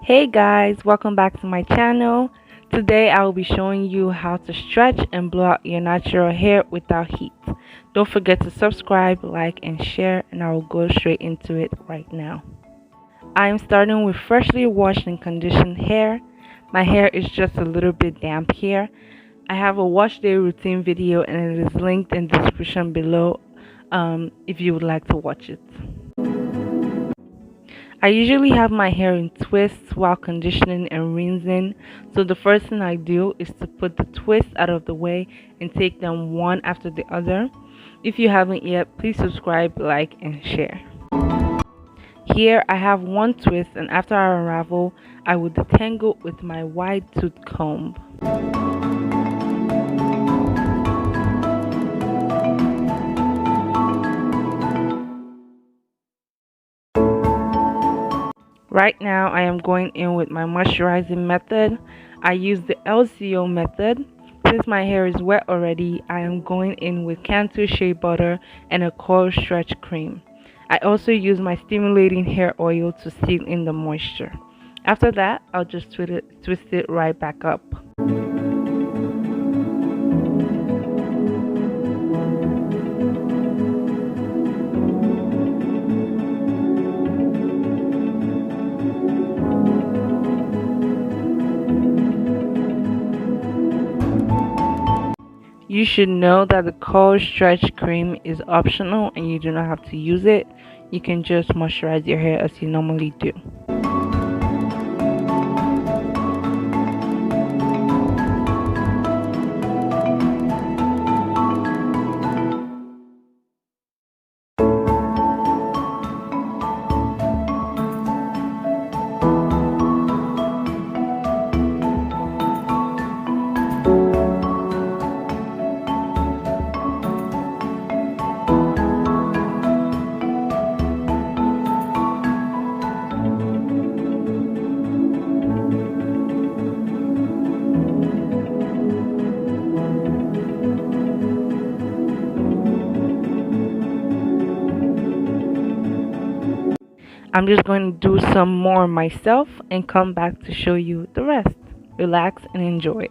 Hey guys, welcome back to my channel. Today I will be showing you how to stretch and blow out your natural hair without heat. Don't forget to subscribe, like, and share, and I will go straight into it right now. I am starting with freshly washed and conditioned hair. My hair is just a little bit damp here. I have a wash day routine video and it is linked in the description below if you would like to watch it. I usually have my hair in twists while conditioning and rinsing, so the first thing I do is to put the twists out of the way and take them one after the other. If you haven't yet, please subscribe, like, and share. Here I have one twist, and after I unravel, I will detangle with my wide tooth comb. Right now I am going in with my moisturizing method. I use the LCO method. Since my hair is wet already, I am going in with Cantu Shea Butter and a coil stretch cream. I also use my stimulating hair oil to seal in the moisture. After that, I'll just twist it right back up. You should know that the coil stretch cream is optional and you do not have to use it. You can just moisturize your hair as you normally do. I'm just going to do some more myself and come back to show you the rest. Relax and enjoy.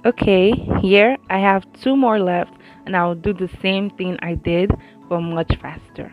Okay, here I have two more left and I will do the same thing I did but much faster.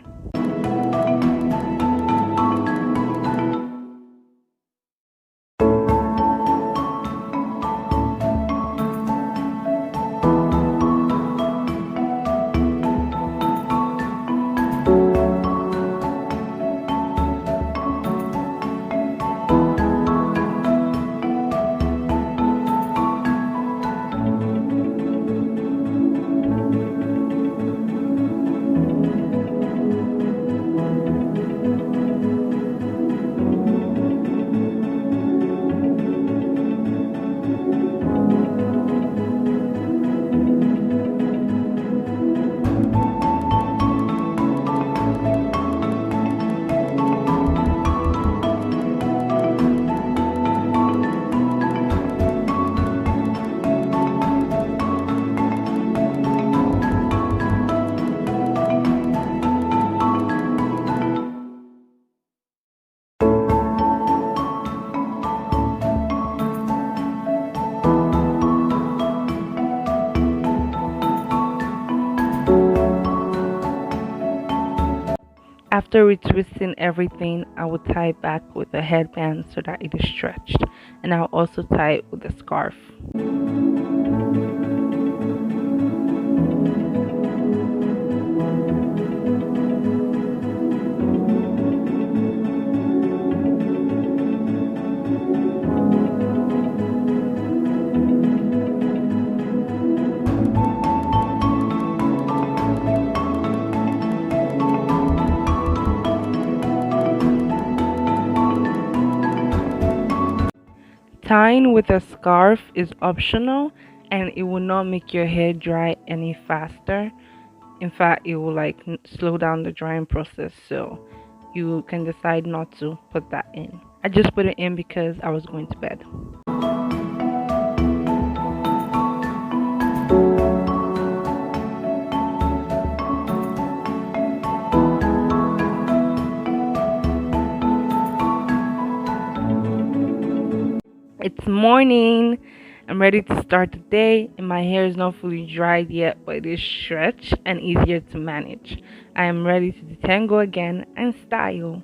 After retwisting everything, I will tie it back with a headband so that it is stretched, and I'll also tie it with a scarf. Tying with a scarf is optional and it will not make your hair dry any faster. In fact, it will slow down the drying process, so you can decide not to put that in. I just put it in because I was going to bed. It's morning. I'm ready to start the day, and my hair is not fully dried yet, but it is stretched and easier to manage. I am ready to detangle again and style.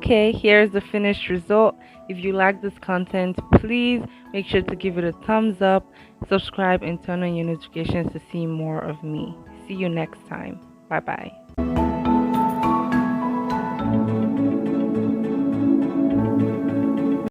Okay, here's the finished result. If you like this content, please make sure to give it a thumbs up, subscribe, and turn on your notifications to see more of me. See you next time. Bye bye.